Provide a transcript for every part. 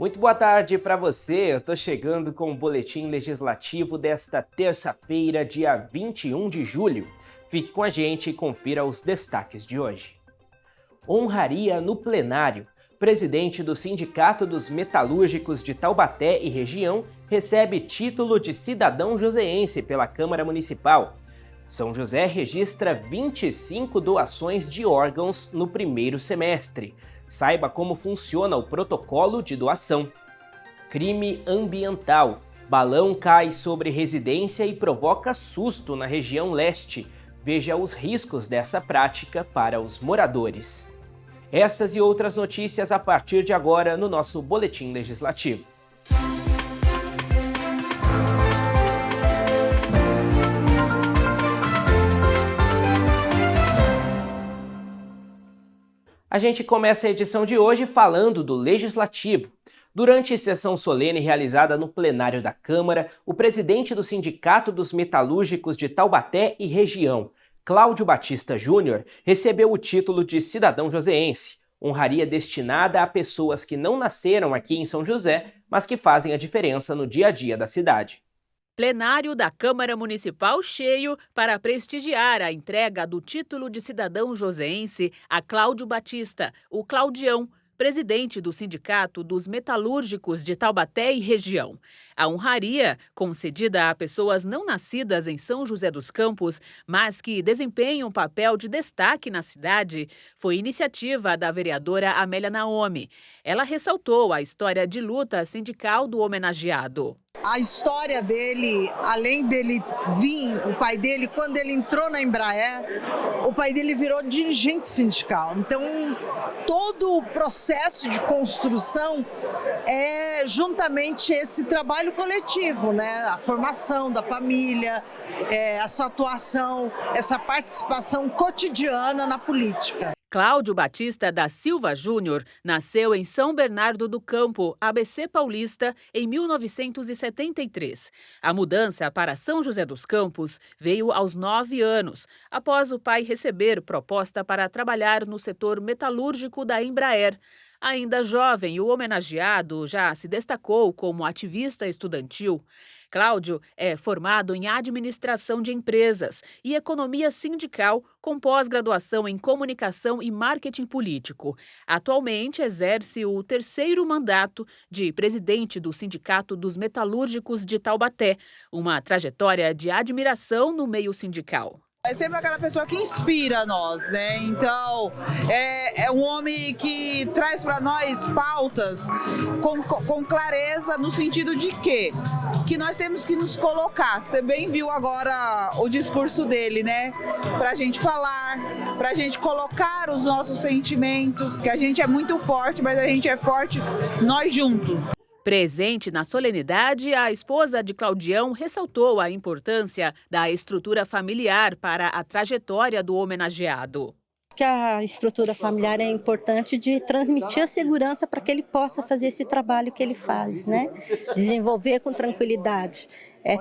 Muito boa tarde para você. Eu estou chegando com o boletim legislativo desta terça-feira, dia 21 de julho. Fique com a gente e confira os destaques de hoje. Honraria no plenário. Presidente do Sindicato dos Metalúrgicos de Taubaté e região recebe título de cidadão joseense pela Câmara Municipal. São José registra 25 doações de órgãos no primeiro semestre. Saiba como funciona o protocolo de doação. Crime ambiental. Balão cai sobre residência e provoca susto na região leste. Veja os riscos dessa prática para os moradores. Essas e outras notícias a partir de agora no nosso Boletim Legislativo. A gente começa a edição de hoje falando do Legislativo. Durante sessão solene realizada no plenário da Câmara, o presidente do Sindicato dos Metalúrgicos de Taubaté e região, Cláudio Batista Júnior, recebeu o título de cidadão joseense, honraria destinada a pessoas que não nasceram aqui em São José, mas que fazem a diferença no dia a dia da cidade. Plenário da Câmara Municipal cheio para prestigiar a entrega do título de cidadão joseense a Cláudio Batista, o Claudião, presidente do Sindicato dos Metalúrgicos de Taubaté e região. A honraria, concedida a pessoas não nascidas em São José dos Campos, mas que desempenham um papel de destaque na cidade, foi iniciativa da vereadora Amélia Naomi. Ela ressaltou a história de luta sindical do homenageado. A história dele, além dele vir, o pai dele, quando ele entrou na Embraer, o pai dele virou dirigente sindical. Então, todo o processo de construção é juntamente esse trabalho coletivo, né? A formação da família, essa atuação, essa participação cotidiana na política. Cláudio Batista da Silva Júnior nasceu em São Bernardo do Campo, ABC Paulista, em 1973. A mudança para São José dos Campos veio aos 9 anos, após o pai receber proposta para trabalhar no setor metalúrgico da Embraer. Ainda jovem, o homenageado já se destacou como ativista estudantil. Cláudio é formado em administração de empresas e economia sindical com pós-graduação em comunicação e marketing político. Atualmente exerce o 3º mandato de presidente do Sindicato dos Metalúrgicos de Taubaté, uma trajetória de admiração no meio sindical. É sempre aquela pessoa que inspira nós, né? Então, é um homem que traz para nós pautas com clareza, no sentido de quê? Que nós temos que nos colocar. Você bem viu agora o discurso dele, né? Pra gente falar, pra gente colocar os nossos sentimentos, que a gente é muito forte, mas a gente é forte nós juntos. Presente na solenidade, a esposa de Claudião ressaltou a importância da estrutura familiar para a trajetória do homenageado. Que a estrutura familiar é importante de transmitir a segurança para que ele possa fazer esse trabalho que ele faz, né? Desenvolver com tranquilidade,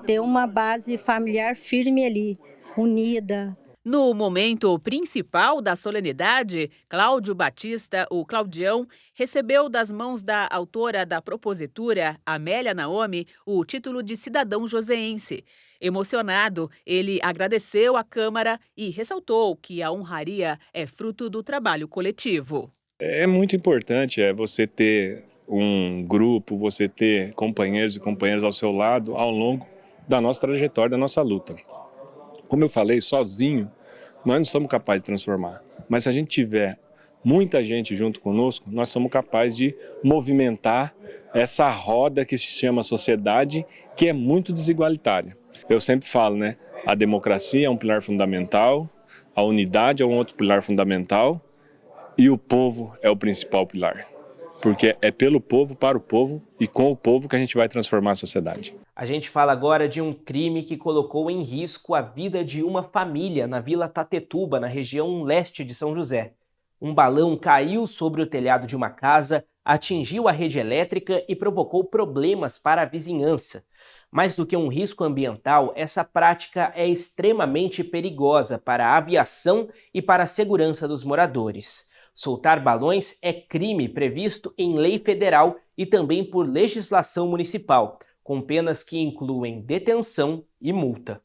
ter uma base familiar firme ali, unida. No momento principal da solenidade, Cláudio Batista, o Claudião, recebeu das mãos da autora da propositura, Amélia Naomi, o título de cidadão joseense. Emocionado, ele agradeceu à Câmara e ressaltou que a honraria é fruto do trabalho coletivo. É muito importante você ter um grupo, você ter companheiros e companheiras ao seu lado ao longo da nossa trajetória, da nossa luta. Como eu falei, sozinho, nós não somos capazes de transformar. Mas se a gente tiver muita gente junto conosco, nós somos capazes de movimentar essa roda que se chama sociedade, que é muito desigualitária. Eu sempre falo, né? A democracia é um pilar fundamental, a unidade é um outro pilar fundamental e o povo é o principal pilar. Porque é pelo povo, para o povo e com o povo que a gente vai transformar a sociedade. A gente fala agora de um crime que colocou em risco a vida de uma família na Vila Tatetuba, na região leste de São José. Um balão caiu sobre o telhado de uma casa, atingiu a rede elétrica e provocou problemas para a vizinhança. Mais do que um risco ambiental, essa prática é extremamente perigosa para a aviação e para a segurança dos moradores. Soltar balões é crime previsto em lei federal e também por legislação municipal, com penas que incluem detenção e multa.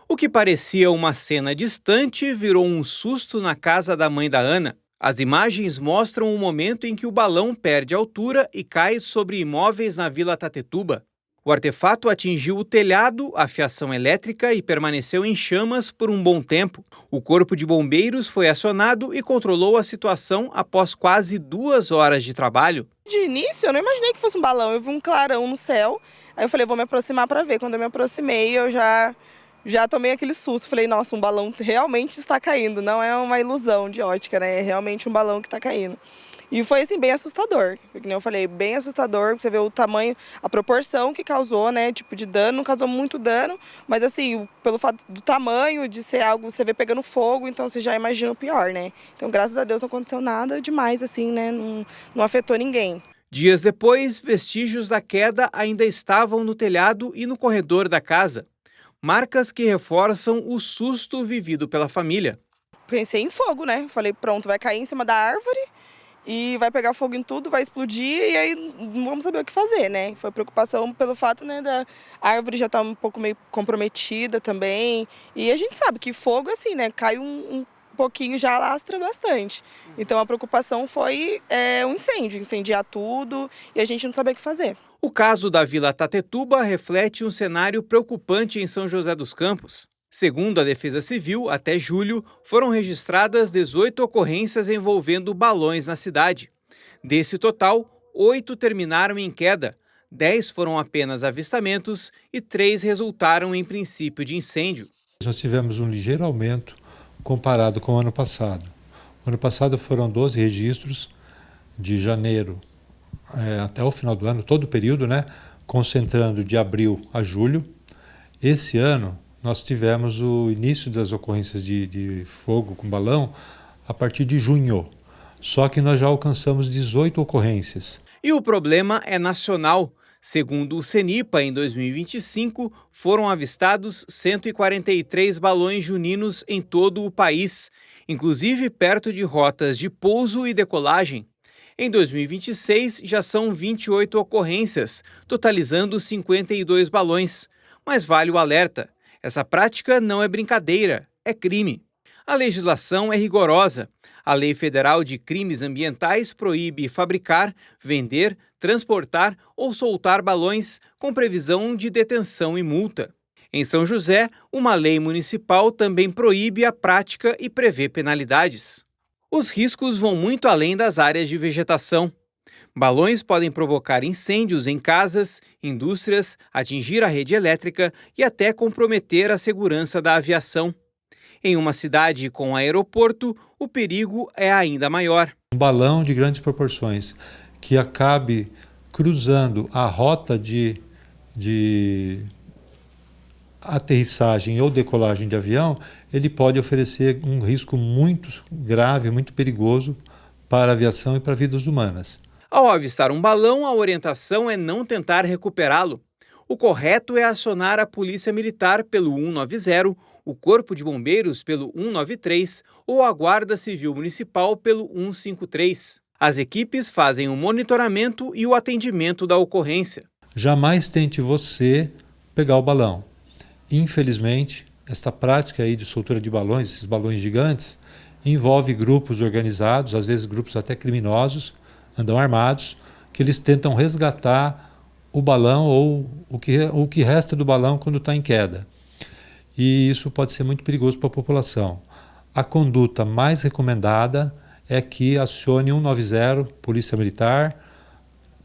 O que parecia uma cena distante virou um susto na casa da mãe da Ana. As imagens mostram o momento em que o balão perde altura e cai sobre imóveis na Vila Tatetuba. O artefato atingiu o telhado, a fiação elétrica e permaneceu em chamas por um bom tempo. O Corpo de Bombeiros foi acionado e controlou a situação após quase 2 horas de trabalho. De início, eu não imaginei que fosse um balão. Eu vi um clarão no céu, aí eu falei, vou me aproximar para ver. Quando eu me aproximei, eu já tomei aquele susto. Falei, nossa, um balão realmente está caindo. Não é uma ilusão de ótica, né? É realmente um balão que está caindo. E foi, assim, bem assustador. Como eu falei, bem assustador. Você vê o tamanho, a proporção que causou, né? Tipo, de dano, não causou muito dano. Mas, assim, pelo fato do tamanho, de ser algo, você vê pegando fogo, então você já imagina o pior, né? Então, graças a Deus, não aconteceu nada demais, assim, né? Não afetou ninguém. Dias depois, vestígios da queda ainda estavam no telhado e no corredor da casa. Marcas que reforçam o susto vivido pela família. Pensei em fogo, né? Falei, pronto, vai cair em cima da árvore e vai pegar fogo em tudo, vai explodir e aí não vamos saber o que fazer, né? Foi preocupação pelo fato, né, da árvore já estar um pouco meio comprometida também. E a gente sabe que fogo, assim, né, cai um pouquinho já alastra bastante. Então a preocupação foi um incêndio, incendiar tudo e a gente não sabia o que fazer. O caso da Vila Tatetuba reflete um cenário preocupante em São José dos Campos. Segundo a Defesa Civil, até julho, foram registradas 18 ocorrências envolvendo balões na cidade. Desse total, 8 terminaram em queda, 10 foram apenas avistamentos e 3 resultaram em princípio de incêndio. Nós tivemos um ligeiro aumento comparado com o ano passado. O ano passado foram 12 registros, de janeiro até o final do ano, todo o período, né, concentrando de abril a julho. Esse ano, nós tivemos o início das ocorrências de fogo com balão a partir de junho. Só que nós já alcançamos 18 ocorrências. E o problema é nacional. Segundo o CENIPA, em 2025, foram avistados 143 balões juninos em todo o país, inclusive perto de rotas de pouso e decolagem. Em 2026, já são 28 ocorrências, totalizando 52 balões. Mas vale o alerta. Essa prática não é brincadeira, é crime. A legislação é rigorosa. A Lei Federal de Crimes Ambientais proíbe fabricar, vender, transportar ou soltar balões com previsão de detenção e multa. Em São José, uma lei municipal também proíbe a prática e prevê penalidades. Os riscos vão muito além das áreas de vegetação. Balões podem provocar incêndios em casas, indústrias, atingir a rede elétrica e até comprometer a segurança da aviação. Em uma cidade com aeroporto, o perigo é ainda maior. Um balão de grandes proporções que acabe cruzando a rota de aterrissagem ou decolagem de avião, ele pode oferecer um risco muito grave, muito perigoso para a aviação e para vidas humanas. Ao avistar um balão, a orientação é não tentar recuperá-lo. O correto é acionar a Polícia Militar pelo 190, o Corpo de Bombeiros pelo 193 ou a Guarda Civil Municipal pelo 153. As equipes fazem o monitoramento e o atendimento da ocorrência. Jamais tente você pegar o balão. Infelizmente, esta prática aí de soltura de balões, esses balões gigantes, envolve grupos organizados, às vezes grupos até criminosos, andam armados, que eles tentam resgatar o balão ou o que resta do balão quando está em queda. E isso pode ser muito perigoso para a população. A conduta mais recomendada é que acione 190, Polícia Militar,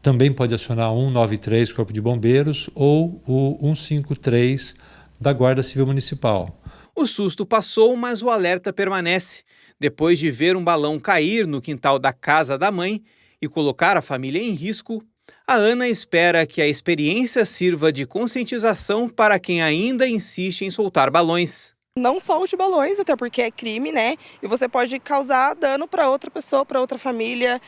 também pode acionar 193, Corpo de Bombeiros, ou o 153 da Guarda Civil Municipal. O susto passou, mas o alerta permanece. Depois de ver um balão cair no quintal da casa da mãe e colocar a família em risco, a Ana espera que a experiência sirva de conscientização para quem ainda insiste em soltar balões. Não solte balões, até porque é crime, né? E você pode causar dano para outra pessoa, para outra família.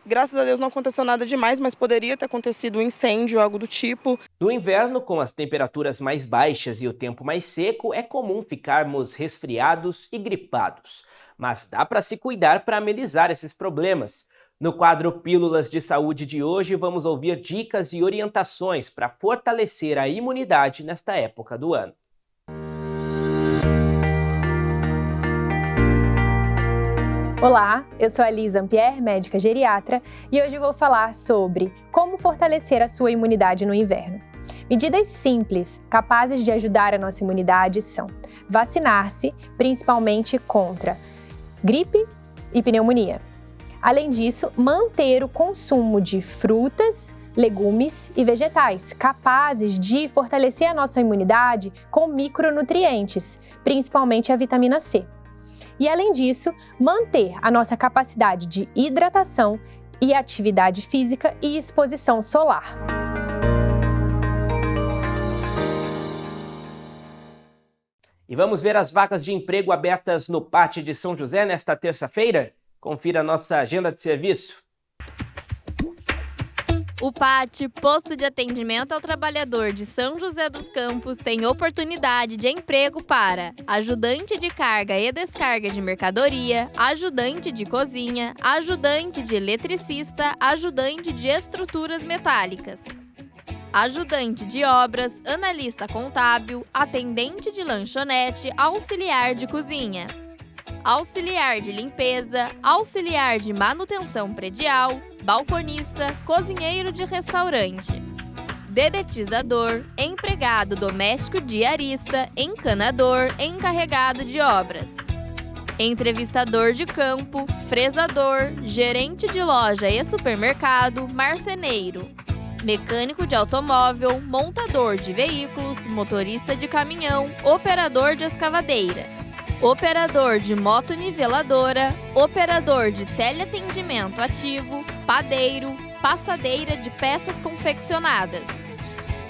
Graças a Deus não aconteceu nada demais, mas poderia ter acontecido um incêndio, algo do tipo. No inverno, com as temperaturas mais baixas e o tempo mais seco, é comum ficarmos resfriados e gripados. Mas dá para se cuidar para amenizar esses problemas. No quadro Pílulas de Saúde de hoje, vamos ouvir dicas e orientações para fortalecer a imunidade nesta época do ano. Olá, eu sou a Lisa Ampierre, médica geriatra, e hoje eu vou falar sobre como fortalecer a sua imunidade no inverno. Medidas simples, capazes de ajudar a nossa imunidade são vacinar-se, principalmente contra gripe e pneumonia. Além disso, manter o consumo de frutas, legumes e vegetais, capazes de fortalecer a nossa imunidade com micronutrientes, principalmente a vitamina C. E além disso, manter a nossa capacidade de hidratação e atividade física e exposição solar. E vamos ver as vagas de emprego abertas no Pátio de São José nesta terça-feira? Confira a nossa agenda de serviço. O PAT, Posto de Atendimento ao Trabalhador de São José dos Campos, tem oportunidade de emprego para ajudante de carga e descarga de mercadoria, ajudante de cozinha, ajudante de eletricista, ajudante de estruturas metálicas, ajudante de obras, analista contábil, atendente de lanchonete, auxiliar de cozinha, auxiliar de limpeza, auxiliar de manutenção predial, balconista, cozinheiro de restaurante, dedetizador, empregado doméstico diarista, encanador, encarregado de obras, entrevistador de campo, fresador, gerente de loja e supermercado, marceneiro, mecânico de automóvel, montador de veículos, motorista de caminhão, operador de escavadeira, operador de motoniveladora, operador de teleatendimento ativo, padeiro, passadeira de peças confeccionadas,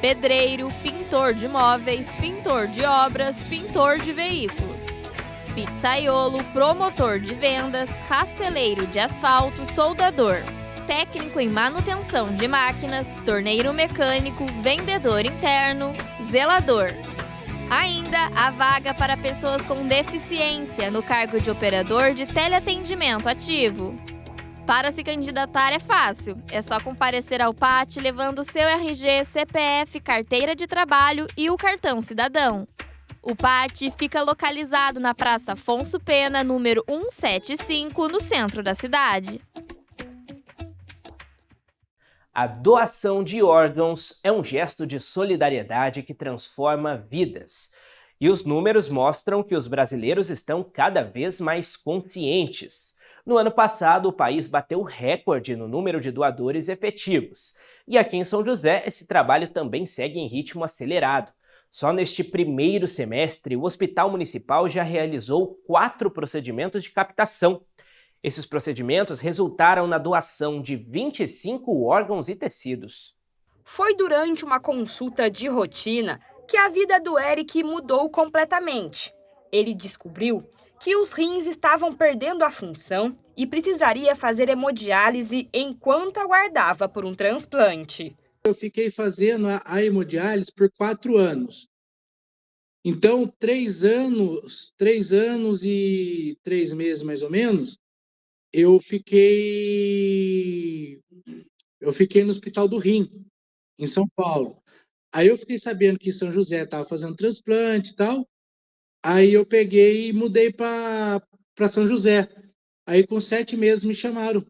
pedreiro, pintor de móveis, pintor de obras, pintor de veículos, pizzaiolo, promotor de vendas, rasteleiro de asfalto, soldador, técnico em manutenção de máquinas, torneiro mecânico, vendedor interno, zelador. Ainda há vaga para pessoas com deficiência no cargo de operador de teleatendimento ativo. Para se candidatar é fácil, é só comparecer ao PAT levando seu RG, CPF, carteira de trabalho e o cartão cidadão. O PAT fica localizado na Praça Afonso Pena, número 175, no centro da cidade. A doação de órgãos é um gesto de solidariedade que transforma vidas. E os números mostram que os brasileiros estão cada vez mais conscientes. No ano passado, o país bateu recorde no número de doadores efetivos. E aqui em São José, esse trabalho também segue em ritmo acelerado. Só neste primeiro semestre, o Hospital Municipal já realizou 4 procedimentos de captação. Esses procedimentos resultaram na doação de 25 órgãos e tecidos. Foi durante uma consulta de rotina que a vida do Eric mudou completamente. Ele descobriu que os rins estavam perdendo a função e precisaria fazer hemodiálise enquanto aguardava por um transplante. Eu fiquei fazendo a hemodiálise por 4 anos. Então, 3 anos e 3 meses mais ou menos, eu fiquei no Hospital do Rim, em São Paulo. Aí eu fiquei sabendo que São José estava fazendo transplante e tal. Aí eu peguei e mudei para São José. Aí com 7 meses me chamaram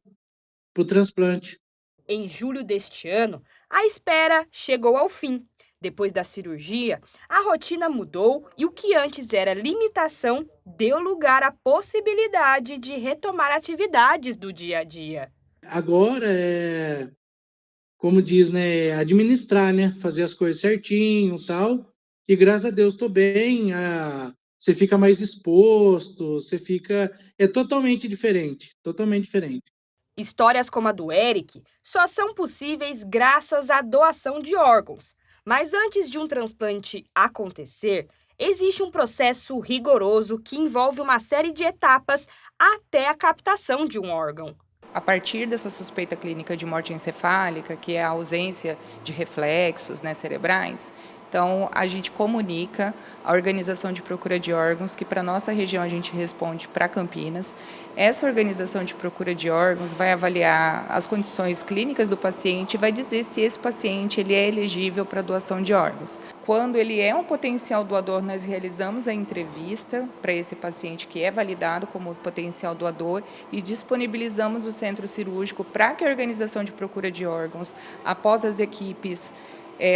para o transplante. Em julho deste ano, a espera chegou ao fim. Depois da cirurgia, a rotina mudou e o que antes era limitação deu lugar à possibilidade de retomar atividades do dia a dia. Agora é, como diz, né, administrar, né, fazer as coisas certinho e tal. E graças a Deus estou bem, você fica mais exposto, é totalmente diferente, totalmente diferente. Histórias como a do Eric só são possíveis graças à doação de órgãos. Mas antes de um transplante acontecer, existe um processo rigoroso que envolve uma série de etapas até a captação de um órgão. A partir dessa suspeita clínica de morte encefálica, que é a ausência de reflexos, né, cerebrais, Então, a gente comunica a organização de procura de órgãos, que para a nossa região a gente responde para Campinas. Essa organização de procura de órgãos vai avaliar as condições clínicas do paciente e vai dizer se esse paciente ele é elegível para doação de órgãos. Quando ele é um potencial doador, nós realizamos a entrevista para esse paciente que é validado como potencial doador e disponibilizamos o centro cirúrgico para que a organização de procura de órgãos, após as equipes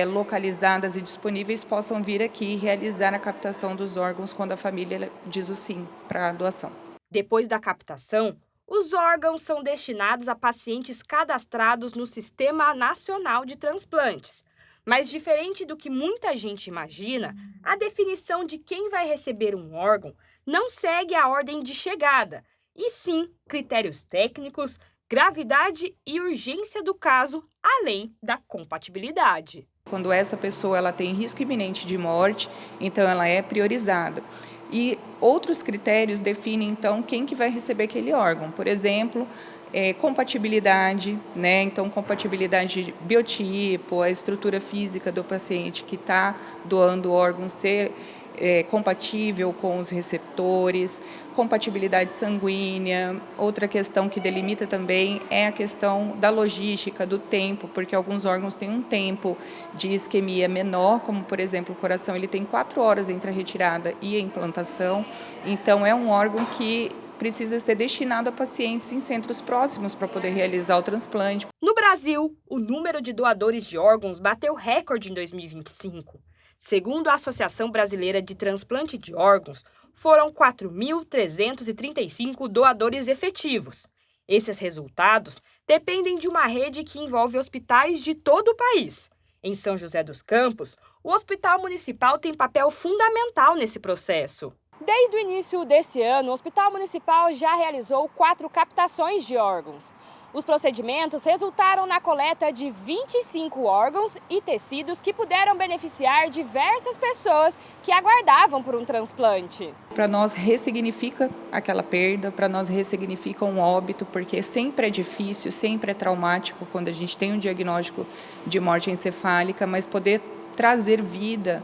localizadas e disponíveis, possam vir aqui realizar a captação dos órgãos quando a família diz o sim para a doação. Depois da captação, os órgãos são destinados a pacientes cadastrados no Sistema Nacional de Transplantes. Mas, diferente do que muita gente imagina, a definição de quem vai receber um órgão não segue a ordem de chegada, e sim critérios técnicos, gravidade e urgência do caso, além da compatibilidade. Quando essa pessoa ela tem risco iminente de morte, então ela é priorizada. E outros critérios definem, então, quem que vai receber aquele órgão. Por exemplo, compatibilidade, né? Então, compatibilidade de biotipo, a estrutura física do paciente que está doando o órgão ser compatível com os receptores, compatibilidade sanguínea. Outra questão que delimita também é a questão da logística, do tempo, porque alguns órgãos têm um tempo de isquemia menor, como, por exemplo, o coração, ele tem 4 horas entre a retirada e a implantação. Então, é um órgão que precisa ser destinado a pacientes em centros próximos para poder realizar o transplante. No Brasil, o número de doadores de órgãos bateu recorde em 2025. Segundo a Associação Brasileira de Transplante de Órgãos, foram 4.335 doadores efetivos. Esses resultados dependem de uma rede que envolve hospitais de todo o país. Em São José dos Campos, o Hospital Municipal tem papel fundamental nesse processo. Desde o início desse ano, o Hospital Municipal já realizou 4 captações de órgãos. Os procedimentos resultaram na coleta de 25 órgãos e tecidos que puderam beneficiar diversas pessoas que aguardavam por um transplante. Para nós ressignifica aquela perda, para nós ressignifica um óbito, porque sempre é difícil, sempre é traumático quando a gente tem um diagnóstico de morte encefálica, mas poder trazer vida,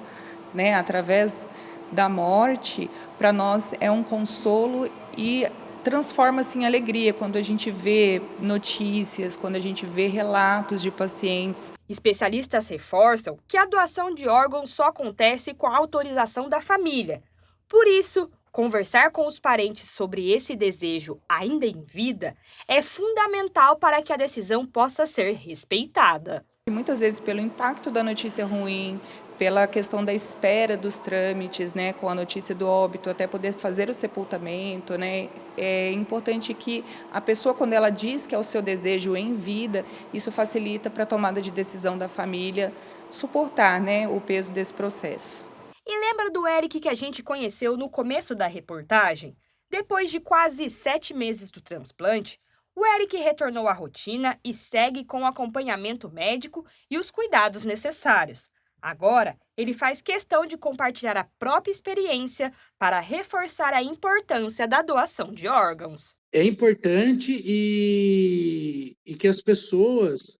né, através da morte, para nós é um consolo e transforma-se em alegria quando a gente vê notícias, quando a gente vê relatos de pacientes. Especialistas reforçam que a doação de órgãos só acontece com a autorização da família. Por isso, conversar com os parentes sobre esse desejo ainda em vida é fundamental para que a decisão possa ser respeitada. Muitas vezes, pelo impacto da notícia ruim, pela questão da espera dos trâmites, né, com a notícia do óbito, até poder fazer o sepultamento, né, é importante que a pessoa, quando ela diz que é o seu desejo em vida, isso facilita para a tomada de decisão da família suportar, né, o peso desse processo. E lembra do Eric que a gente conheceu no começo da reportagem? Depois de quase 7 meses do transplante, o Eric retornou à rotina e segue com o acompanhamento médico e os cuidados necessários. Agora, ele faz questão de compartilhar a própria experiência para reforçar a importância da doação de órgãos. É importante e que as pessoas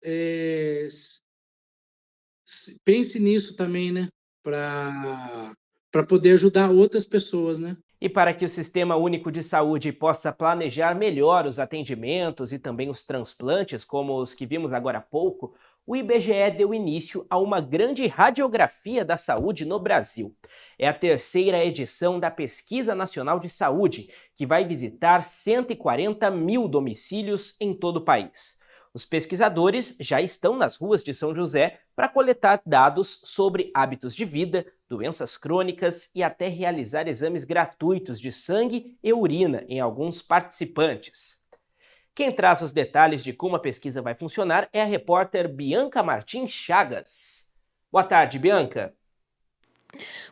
pensem nisso também, né? Para poder ajudar outras pessoas, né? E para que o Sistema Único de Saúde possa planejar melhor os atendimentos e também os transplantes, como os que vimos agora há pouco, o IBGE deu início a uma grande radiografia da saúde no Brasil. É a 3ª edição da Pesquisa Nacional de Saúde, que vai visitar 140 mil domicílios em todo o país. Os pesquisadores já estão nas ruas de São José para coletar dados sobre hábitos de vida, doenças crônicas e até realizar exames gratuitos de sangue e urina em alguns participantes. Quem traz os detalhes de como a pesquisa vai funcionar é a repórter Bianca Martins Chagas. Boa tarde, Bianca.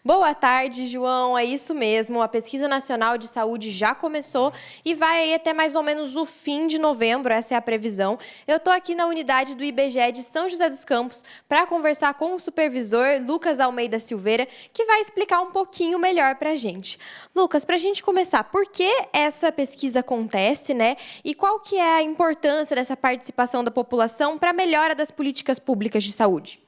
Boa tarde, João. É isso mesmo. A Pesquisa Nacional de Saúde já começou e vai aí até mais ou menos o fim de novembro, essa é a previsão. Eu estou aqui na unidade do IBGE de São José dos Campos para conversar com o supervisor Lucas Almeida Silveira, que vai explicar um pouquinho melhor para a gente. Lucas, para a gente começar, por que essa pesquisa acontece, né? E qual que é a importância dessa participação da população para a melhora das políticas públicas de saúde?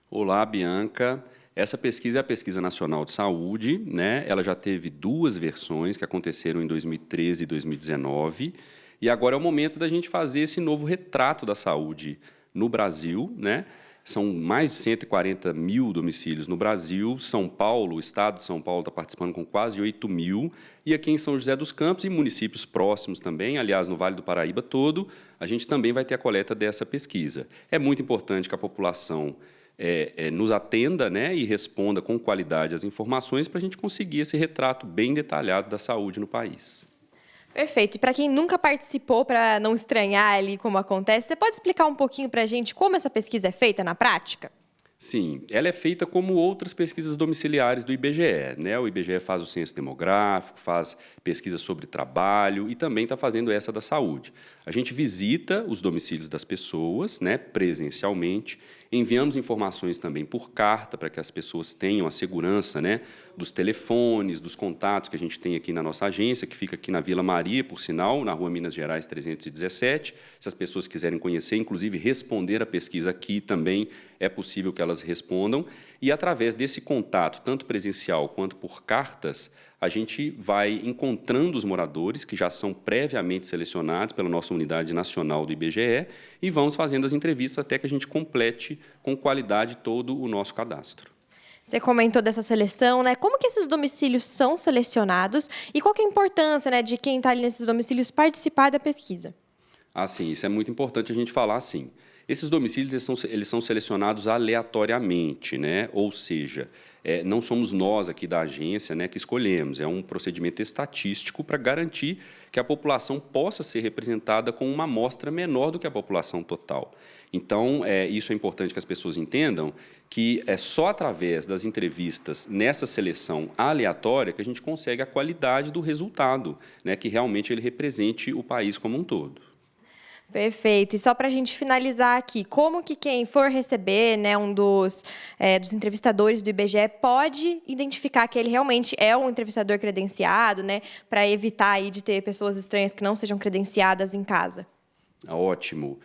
Olá, Bianca. Essa pesquisa é a Pesquisa Nacional de Saúde, né? Ela já teve 2 versões que aconteceram em 2013 e 2019, e agora é o momento da gente fazer esse novo retrato da saúde no Brasil, né? São mais de 140 mil domicílios no Brasil. São Paulo, o estado de São Paulo está participando com quase 8 mil. E aqui em São José dos Campos e municípios próximos também, aliás, no Vale do Paraíba todo, a gente também vai ter a coleta dessa pesquisa. É muito importante que a população nos atenda, né, e responda com qualidade as informações para a gente conseguir esse retrato bem detalhado da saúde no país. Perfeito. E para quem nunca participou, para não estranhar ali como acontece, você pode explicar um pouquinho para a gente como essa pesquisa é feita na prática? Sim, ela é feita como outras pesquisas domiciliares do IBGE, né? O IBGE faz o censo demográfico, faz pesquisa sobre trabalho e também está fazendo essa da saúde. A gente visita os domicílios das pessoas, né, presencialmente, enviamos informações também por carta para que as pessoas tenham a segurança, né, dos telefones, dos contatos que a gente tem aqui na nossa agência, que fica aqui na Vila Maria, por sinal, na Rua Minas Gerais 317. Se as pessoas quiserem conhecer, inclusive responder a pesquisa aqui também, é possível que elas respondam. E através desse contato, tanto presencial quanto por cartas, a gente vai encontrando os moradores que já são previamente selecionados pela nossa unidade nacional do IBGE e vamos fazendo as entrevistas até que a gente complete com qualidade todo o nosso cadastro. Você comentou dessa seleção, né? Como que esses domicílios são selecionados e qual que é a importância, né, de quem está ali nesses domicílios participar da pesquisa? Sim, isso é muito importante a gente falar assim. Esses domicílios eles são selecionados aleatoriamente, né? Ou seja, não somos nós aqui da agência, né, que escolhemos. É um procedimento estatístico para garantir que a população possa ser representada com uma amostra menor do que a população total. Então, isso é importante que as pessoas entendam, que é só através das entrevistas nessa seleção aleatória que a gente consegue a qualidade do resultado, né, que realmente ele represente o país como um todo. Perfeito. E só para a gente finalizar aqui, como que quem for receber, né, um dos entrevistadores do IBGE pode identificar que ele realmente é um entrevistador credenciado, né, para evitar aí de ter pessoas estranhas que não sejam credenciadas em casa? Ótimo.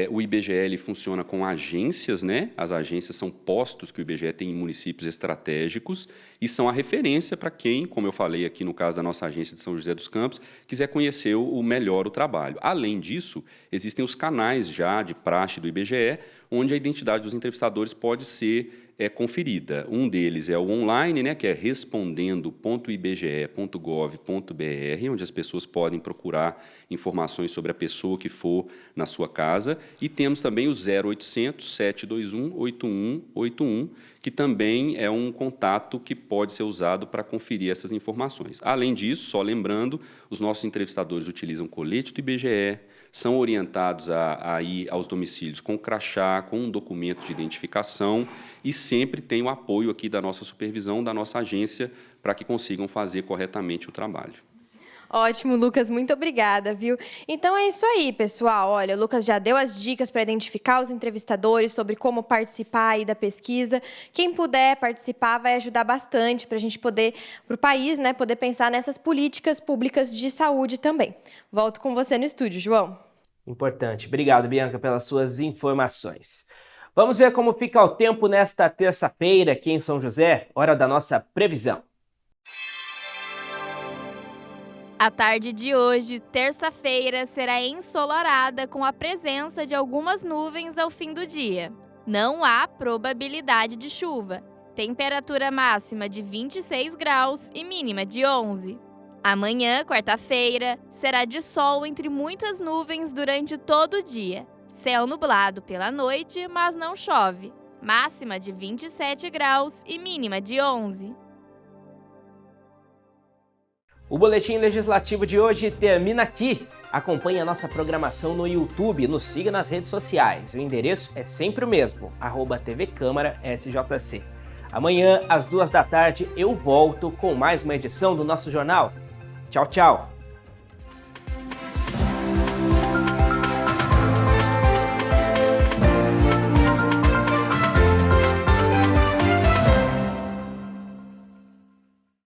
O IBGE ele funciona com agências, né? As agências são postos que o IBGE tem em municípios estratégicos e são a referência para quem, como eu falei aqui no caso da nossa agência de São José dos Campos, quiser conhecer melhor o trabalho. Além disso, existem os canais já de praxe do IBGE, onde a identidade dos entrevistadores pode ser conferida. Um deles é o online, né, que é respondendo.ibge.gov.br, onde as pessoas podem procurar informações sobre a pessoa que for na sua casa. E temos também o 0800 721 8181, que também é um contato que pode ser usado para conferir essas informações. Além disso, só lembrando, os nossos entrevistadores utilizam colete do IBGE, são orientados a ir aos domicílios com crachá, com um documento de identificação e sempre tem o apoio aqui da nossa supervisão, da nossa agência, para que consigam fazer corretamente o trabalho. Ótimo, Lucas, muito obrigada, viu? Então é isso aí, pessoal. Olha, o Lucas já deu as dicas para identificar os entrevistadores, sobre como participar aí da pesquisa. Quem puder participar vai ajudar bastante para a gente poder, para o país, né, poder pensar nessas políticas públicas de saúde também. Volto com você no estúdio, João. Importante. Obrigado, Bianca, pelas suas informações. Vamos ver como fica o tempo nesta terça-feira aqui em São José, hora da nossa previsão. A tarde de hoje, terça-feira, será ensolarada com a presença de algumas nuvens ao fim do dia. Não há probabilidade de chuva. Temperatura máxima de 26 graus e mínima de 11. Amanhã, quarta-feira, será de sol entre muitas nuvens durante todo o dia. Céu nublado pela noite, mas não chove. Máxima de 27 graus e mínima de 11. O Boletim Legislativo de hoje termina aqui. Acompanhe a nossa programação no YouTube, nos siga nas redes sociais. O endereço é sempre o mesmo, @TV Câmara SJC. Amanhã, às 2 da tarde, eu volto com mais uma edição do nosso jornal. Tchau, tchau!